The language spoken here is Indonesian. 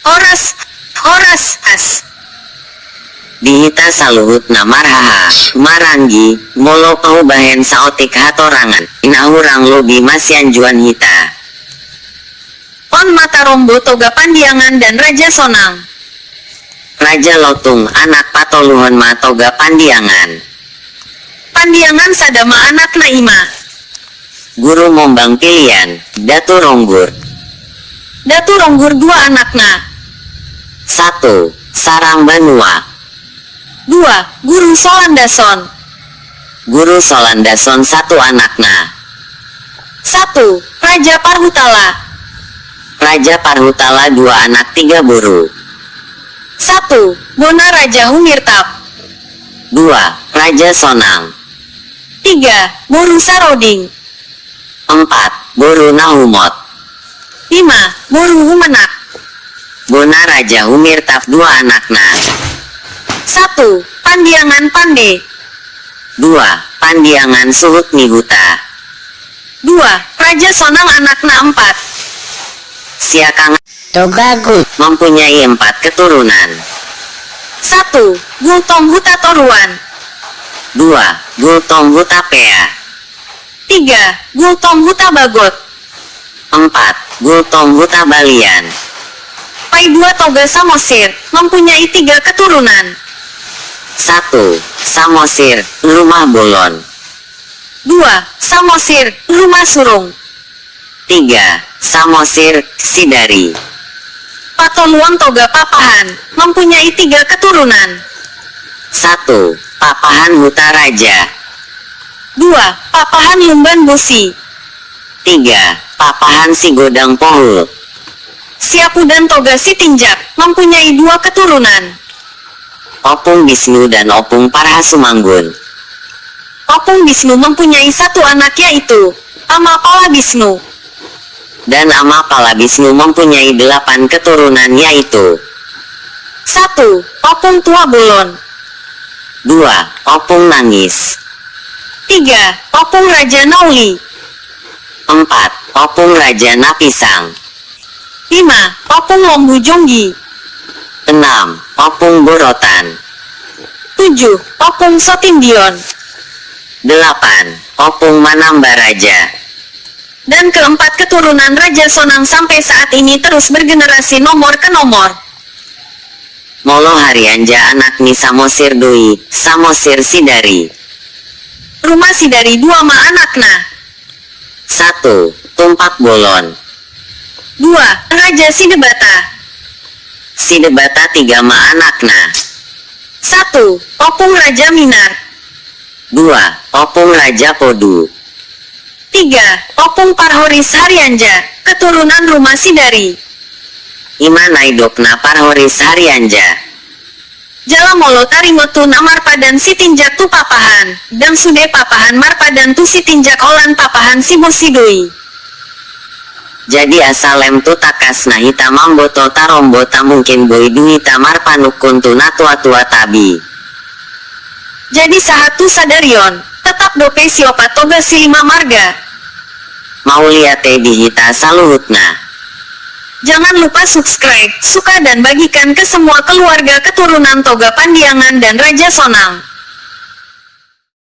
Horas, horas, as. Dihita saluhutna marhaha, maranggi, molo paubahen saotik hatorangan, inahurang lobi masyan juan hita. On mata rombo toga pandiangan dan Raja Sonang. Raja Lotung anak patoluhon ma toga pandiangan. Pandiangan sadama anak Naima. Guru mombang pilihan, Datu Ronggur. Datu Ronggur dua anakna. 1. Sarang Banua. 2. Guru Solandason. Guru Solandason satu anakna. 1. Raja Parhutala. Raja Parhutala dua anak tiga buru. 1. Bona Raja Humirtap. 2. Raja Sonang. 3. Boru Saroding. 4. Boru Nahumot. 5. Boru Humenak. Bona Raja Humirtap dua anakna. 1. Pandiangan Pande. 2. Pandiangan Suhut Nihuta. 2. Raja Sonang anakna 4. Siakang Togagut. mempunyai 4 keturunan. 1. Gultong Huta Toruan. 2. Gultong Hutapea. 3. Gultong Huta Bagot. 4. Gultong Hutabalian. Pai 2 Toga Samosir, mempunyai 3 keturunan. 1. Samosir, Rumah Bolon. 2. Samosir, Rumah Surung. 3. Samosir, Sidari. Patoluang Toga Papahan, mempunyai 3 keturunan. 1. Papahan Hutaraja. 2. Papahan Lumban Busi. 3. Papahan Sigodang Pohul. Siapu dan Toga Sitinjak, mempunyai 2 keturunan. Opung Bisnu dan Opung Parhasumanggun. Opung Bisnu mempunyai 1 anak yaitu Amapala Bisnu. Dan Amapala Bisnu mempunyai 8 keturunan yaitu 1. Opung Tua Bolon. 2. Opung Nangis. 3. Opung Raja Nauli. 4. Opung Raja Napisang. 5. Opung Lombu Jonggi. 6. Opung Borotan. 7. Opung Sotindion. 8. Opung Manambaraja. Dan keempat keturunan Raja Sonang sampai saat ini terus bergenerasi nomor ke nomor. Molo Harianja anak ni Samosir Dui, Samosir Sidari. Rumah Sidari 2 ma anakna. 1. Tumpak Bolon. 2. Raja Sidebata. Sidebata 3 ma anakna. 1. Opung Raja Minar. 2. Opung Raja Podu. 3. Opung Parhoris Haryanja, keturunan Rumah Sidari. Imanaidokna Parhoris Haryanja. Jalamolo Tarimotu Namarpadan Sitinjak Tu Papahan, dan Sude Papahan Marpadan Tu Sitinjak Olan Papahan Sibosidui. Jadi asalem tu takas nahita mamboto tarombota mungkin boy duhita marpanukun tu natua-tua tabi. Jadi sahatu sadarion, tetap dope siopat toga silima marga. Mauliate dihita saluhutna. Jangan lupa subscribe, suka dan bagikan ke semua keluarga keturunan Toga Pandiangan dan Raja Sonang.